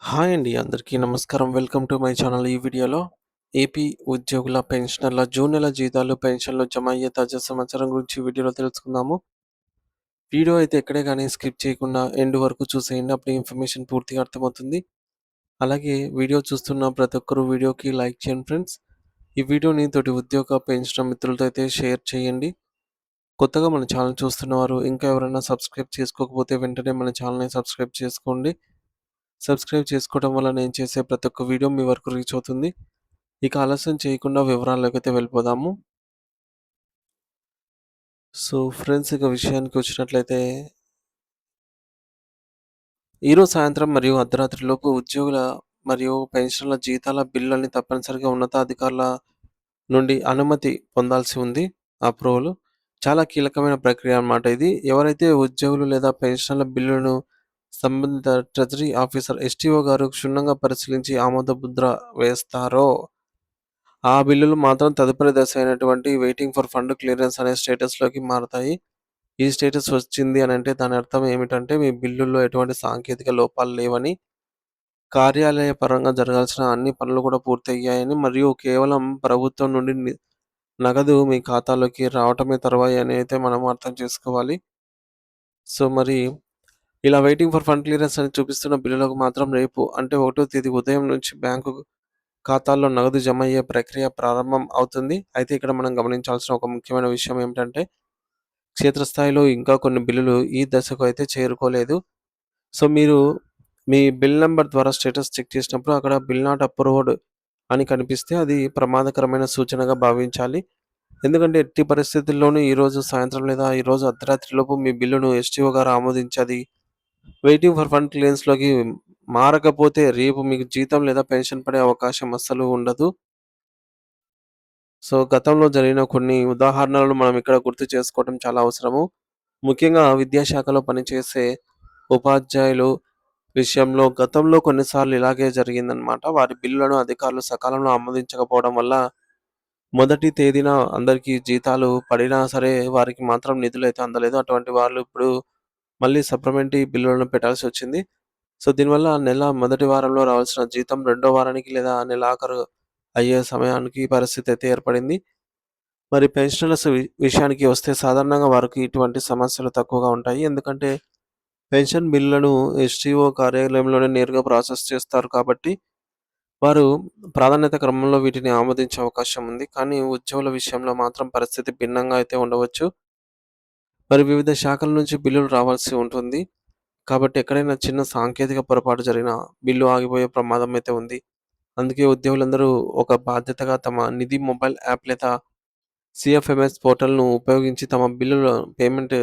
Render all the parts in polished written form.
Hi అండి. అందరికీ నమస్కారం. Welcome to my channel. ఈ వీడియోలో ఏపీ ఉద్యోగుల పెన్షనర్ల జూన్ నెల జీతాలు, పెన్షన్‌లు జమ అయ్యే తాజా సమాచారం గురించి ఈ వీడియోలో తెలుసుకుందాము. వీడియో అయితే ఎక్కడే గాని స్కిప్ చేయకుండా ఎండ్ వరకు చూసేయండి. అప్పుడు ఇన్ఫర్మేషన్ పూర్తిగా అర్థమవుతుంది. అలాగే వీడియో చూస్తున్న ప్రతి ఒక్కరు వీడియోకి లైక్ చేయండి ఫ్రెండ్స్. ఈ వీడియోని తోటి ఉద్యోగ పెన్షనర్ మిత్రులతో అయితే షేర్ చేయండి. కొత్తగా మన ఛానల్ చూస్తున్నవారు ఇంకా ఎవరైనా సబ్స్క్రైబ్ చేసుకోకపోతే వెంటనే మన ఛానల్‌ని సబ్స్క్రైబ్ చేసుకోండి. సబ్స్క్రైబ్ చేసుకోవడం వల్ల నేను చేసే ప్రతి ఒక్క వీడియో మీ వరకు రీచ్ అవుతుంది. ఇక ఆలస్యం చేయకుండా వివరాల్లోకైతే వెళ్ళిపోదాము. సో ఫ్రెండ్స్, ఇక విషయానికి వచ్చినట్లయితే ఈరోజు సాయంత్రం మరియు అర్ధరాత్రిలోపు ఉద్యోగుల మరియు పెన్షన్ల జీతాల బిల్లుల్ని తప్పనిసరిగా ఉన్నతాధికారుల నుండి అనుమతి పొందాల్సి ఉంది. అప్రూవల్ చాలా కీలకమైన ప్రక్రియ అన్నమాట ఇది. ఎవరైతే ఉద్యోగులు లేదా పెన్షన్ల బిల్లులను సంబంధిత ట్రెజరీ ఆఫీసర్ ఎస్టీఓ గారు క్షుణ్ణంగా పరిశీలించి ఆమోద ముద్ర వేస్తారో ఆ బిల్లులు మాత్రం తదుపరి దశ అయినటువంటి వెయిటింగ్ ఫర్ ఫండ్ క్లియరెన్స్ అనే స్టేటస్‌లోకి మారతాయి. ఈ స్టేటస్ వచ్చింది అనంటే దాని అర్థం ఏమిటంటే మీ బిల్లుల్లో ఎటువంటి సాంకేతిక లోపాలు లేవని, కార్యాలయ పరంగా జరగాల్సిన అన్ని పనులు కూడా పూర్తయ్యాయని మరియు కేవలం ప్రభుత్వం నుండి నగదు మీ ఖాతాలోకి రావటమే తరువాయి అని అయితే మనం అర్థం చేసుకోవాలి. సో మరి ఇలా వెయిటింగ్ ఫర్ ఫండ్ క్లియరెన్స్ అని చూపిస్తున్న బిల్లులకు మాత్రం రేపు అంటే 1వ తేదీ ఉదయం నుంచి బ్యాంకు ఖాతాల్లో నగదు జమ అయ్యే ప్రక్రియ ప్రారంభం అవుతుంది. అయితే ఇక్కడ మనం గమనించాల్సిన ఒక ముఖ్యమైన విషయం ఏమిటంటే, క్షేత్రస్థాయిలో ఇంకా కొన్ని బిల్లులు ఈ దశకు అయితే చేరుకోలేదు. సో, మీరు మీ బిల్ నంబర్ ద్వారా స్టేటస్ చెక్ చేసినప్పుడు అక్కడ బిల్ నాట్ అప్రూవ్డ్ అని కనిపిస్తే అది ప్రమాదకరమైన సూచనగా భావించాలి. ఎందుకంటే ఎట్టి పరిస్థితుల్లోనూ ఈరోజు సాయంత్రం లేదా ఈరోజు అర్ధరాత్రిలోపు మీ బిల్లును ఎస్టీఓ గారు ఆమోదించి అది వెయిటింగ్ ఫర్ ఫండ్ క్లియరెన్స్‌లోకి మారకపోతే రేపు మీకు జీతం లేదా పెన్షన్ పడే అవకాశం అస్సలు ఉండదు. సో, గతంలో జరిగిన కొన్ని ఉదాహరణలను మనం ఇక్కడ గుర్తు చేసుకోవడం చాలా అవసరము. ముఖ్యంగా విద్యాశాఖలో పనిచేసే ఉపాధ్యాయులు విషయంలో గతంలో కొన్నిసార్లు ఇలాగే జరిగిందనమాట. వారి బిల్లులను అధికారులు సకాలంలో ఆమోదించకపోవడం వల్ల మొదటి తేదీన అందరికీ జీతాలు పడినా సరే వారికి మాత్రం నిధులైతే అందలేదు. అటువంటి వాళ్ళు ఇప్పుడు మళ్ళీ సప్లిమెంటరీ బిల్లులను పెట్టాల్సొచ్చింది. సో, దీనివల్ల నెల మొదటి వారంలో రావాల్సిన జీతం రెండో వారానికి లేదా నెలాఖరు అయ్యే సమయానికి పరిస్థితి అయితే ఏర్పడింది. మరి పెన్షనర్స్ విషయానికి వస్తే సాధారణంగా వారికి ఇటువంటి సమస్యలు తక్కువగా ఉంటాయి. ఎందుకంటే పెన్షన్ బిల్లులను ఎస్‌టీఓ కార్యాలయంలోనే నేరుగా ప్రాసెస్ చేస్తారు కాబట్టి, వారు ప్రాధాన్యత క్రమంలో వీటిని ఆమోదించే అవకాశం ఉంది. కానీ ఉద్యోగుల విషయంలో మాత్రం పరిస్థితి భిన్నంగా అయితే ఉండవచ్చు. మరి వివిధ శాఖల నుంచి బిల్లులు రావాల్సి ఉంటుంది. కాబట్టి ఎక్కడైనా చిన్న సాంకేతిక పొరపాటు జరిగినా బిల్లు ఆగిపోయే ప్రమాదం అయితే ఉంది. అందుకే ఉద్యోగులందరూ ఒక బాధ్యతగా తమ నిధి మొబైల్ యాప్ లేదా సీఎఫ్ఎంఎస్ పోర్టల్‌ను ఉపయోగించి తమ బిల్లుల పేమెంట్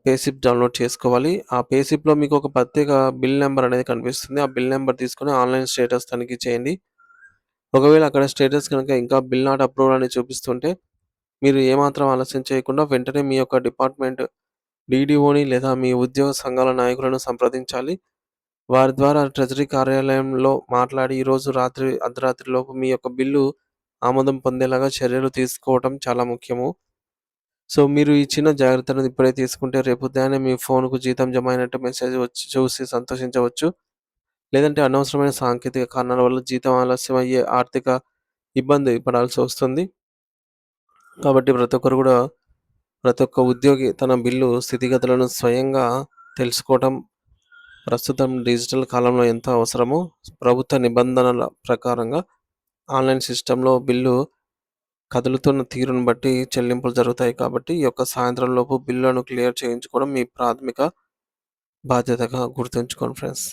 పేస్లిప్ డౌన్‌లోడ్ చేసుకోవాలి. ఆ పేస్లిప్‌లో మీకు ఒక ప్రత్యేక బిల్ నంబర్ అనేది కనిపిస్తుంది. ఆ బిల్ నంబర్ తీసుకొని ఆన్‌లైన్ స్టేటస్ తనిఖీ చేయండి. ఒకవేళ అక్కడ స్టేటస్ గనుక ఇంకా బిల్ నాట్ అప్రూవ్డ్ అని చూపిస్తుంటే, మీరు ఏమాత్రం ఆలస్యం చేయకుండా వెంటనే మీ యొక్క డిపార్ట్‌మెంట్ డీడీఓని లేదా మీ ఉద్యోగ సంఘాల నాయకులను సంప్రదించాలి. వారి ద్వారా ట్రెజరీ కార్యాలయంలో మాట్లాడి ఈరోజు రాత్రి అర్ధరాత్రిలోపు మీ యొక్క బిల్లు ఆమోదం పొందేలాగా చర్యలు తీసుకోవటం చాలా ముఖ్యము. సో, మీరు ఈ చిన్న జాగ్రత్తను ఇప్పుడే తీసుకుంటే రేపు ఉదయాన్నే మీ ఫోన్‌కు జీతం జమ అయినట్టు మెసేజ్ వచ్చి చూసి సంతోషించవచ్చు. లేదంటే అనవసరమైన సాంకేతిక కారణాల వల్ల జీతం ఆలస్యం అయ్యే ఆర్థిక ఇబ్బంది పడాల్సొస్తుంది. కాబట్టి ప్రతి ఒక్కరు గూడా ప్రతి ఒక్క ఉద్యోగి తన బిల్లు స్థితిగతులను స్వయంగా తెలుసుకోవటం ప్రస్తుతం డిజిటల్ కాలంలో ఎంతో అవసరమో, ప్రభుత్వ నిబంధనల ప్రకారంగా ఆన్‌లైన్ సిస్టమ్‌లో బిల్లు కదులుతున్న తీరును బట్టి చెల్లింపులు జరుగుతాయి కాబట్టి, ఈ యొక్క సాయంత్రం లోపు బిల్లులను క్లియర్ చేయించుకోవడం మీ ప్రాథమిక బాధ్యతగా గుర్తుంచుకోండి ఫ్రెండ్స్.